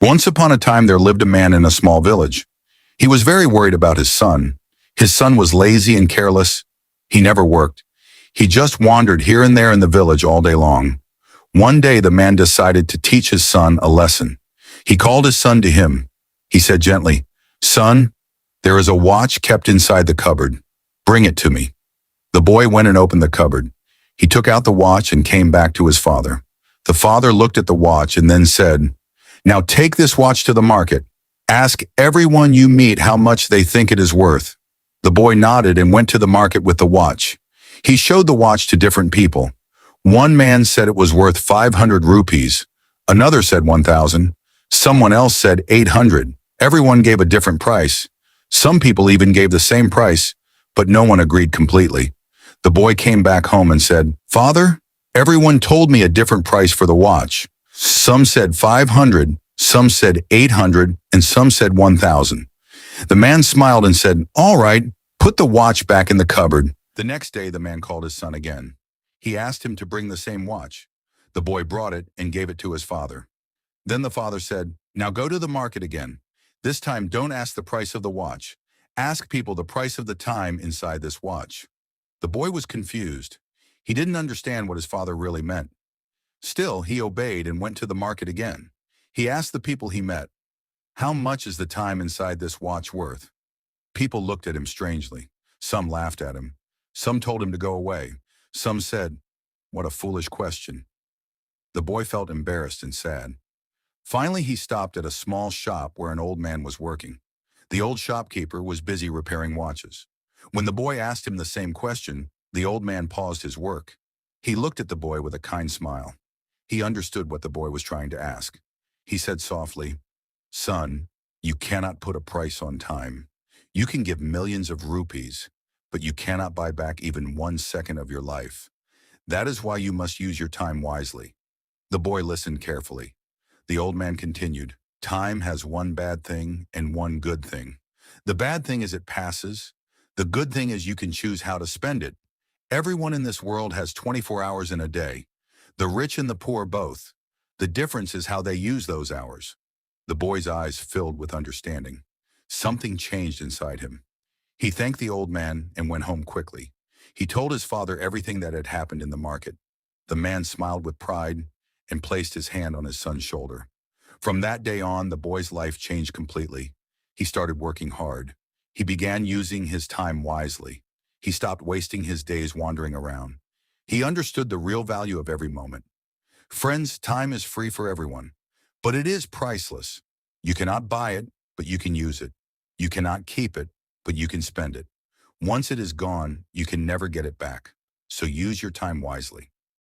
Once upon a time there lived a man in a small village. He was very worried about his son. His son was lazy and careless. He never worked. He just wandered here and there in the village all day long. One day the man decided to teach his son a lesson. He called his son to him. He said gently, "Son, there is a watch kept inside the cupboard. Bring it to me." The boy went and opened the cupboard. He took out the watch and came back to his father. The father looked at the watch and then said, "Now take this watch to the market. Ask everyone you meet how much they think it is worth." The boy nodded and went to the market with the watch. He showed the watch to different people. One man said it was worth 500 rupees. Another said 1,000. Someone else said 800. Everyone gave a different price. Some people even gave the same price, but no one agreed completely. The boy came back home and said, "Father, everyone told me a different price for the watch. Some said 500, some said 800, and some said 1,000. The man smiled and said, "All right, put the watch back in the cupboard." The next day the man called his son again. He asked him to bring the same watch. The boy brought it and gave it to his father. Then the father said, "Now go to the market again. This time don't ask the price of the watch. Ask people the price of the time inside this watch." The boy was confused. He didn't understand what his father really meant. Still, he obeyed and went to the market again. He asked the people he met, "How much is the time inside this watch worth?" People looked at him strangely. Some laughed at him. Some told him to go away. Some said, "What a foolish question." The boy felt embarrassed and sad. Finally, he stopped at a small shop where an old man was working. The old shopkeeper was busy repairing watches. When the boy asked him the same question, the old man paused his work. He looked at the boy with a kind smile. He understood what the boy was trying to ask. He said softly, "Son, you cannot put a price on time. You can give millions of rupees, but you cannot buy back even 1 second of your life. That is why you must use your time wisely." The boy listened carefully. The old man continued, "Time has one bad thing and one good thing. The bad thing is it passes. The good thing is you can choose how to spend it. Everyone in this world has 24 hours in a day. The rich and the poor both. The difference is how they use those hours." The boy's eyes filled with understanding. Something changed inside him. He thanked the old man and went home quickly. He told his father everything that had happened in the market. The man smiled with pride and placed his hand on his son's shoulder. From that day on, the boy's life changed completely. He started working hard. He began using his time wisely. He stopped wasting his days wandering around. He understood the real value of every moment. Friends, time is free for everyone, but it is priceless. You cannot buy it, but you can use it. You cannot keep it, but you can spend it. Once it is gone, you can never get it back. So use your time wisely.